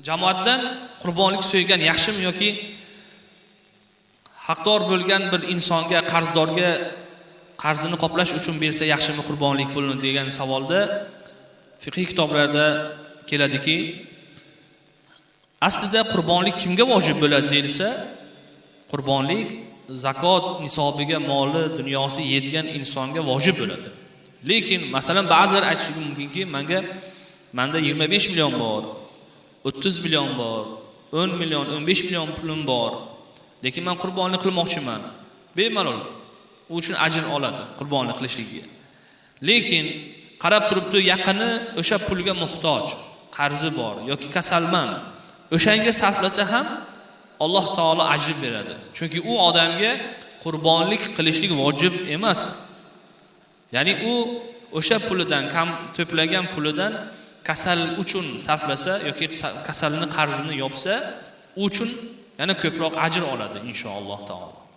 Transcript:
jamoatdan qurbonlik so'ygan yaxshimi yoki haqdor bo'lgan bir insonga, qarzdorga qarzini qoplash uchun bersa yaxshimi qurbonlik pulini degan savolda fiqh kitoblarida keladiki, aslida qurbonlik kimga vojib bo'ladi deyilsa, qurbonlik zakot nisobiga moli, dunyosi yetgan insonga vojib bo'ladi. Lekin masalan ba'zilar aytishi mumkinki, menda 25 million bor, 30 million bor, 10 million, 15 million pulim bor. Lekin men qurbonlik qilmoqchiman. Bemalol u uchun ajr oladi qurbonlik qilishligiga. Lekin qarab turibdi, yaqini o'sha pulga muhtoj, qarzi bor yoki kasalman. O'shanga sarflasa ham Alloh taolo ajr beradi. Chunki u odamga qurbonlik qilishlik vojib emas. Ya'ni u o'sha pulidan, kam to'plagan pulidan kasal uchun sarflasa yoki kasalni qarzini yopsa, u uchun yana ko'proq ajr oladi inshaalloh taolo.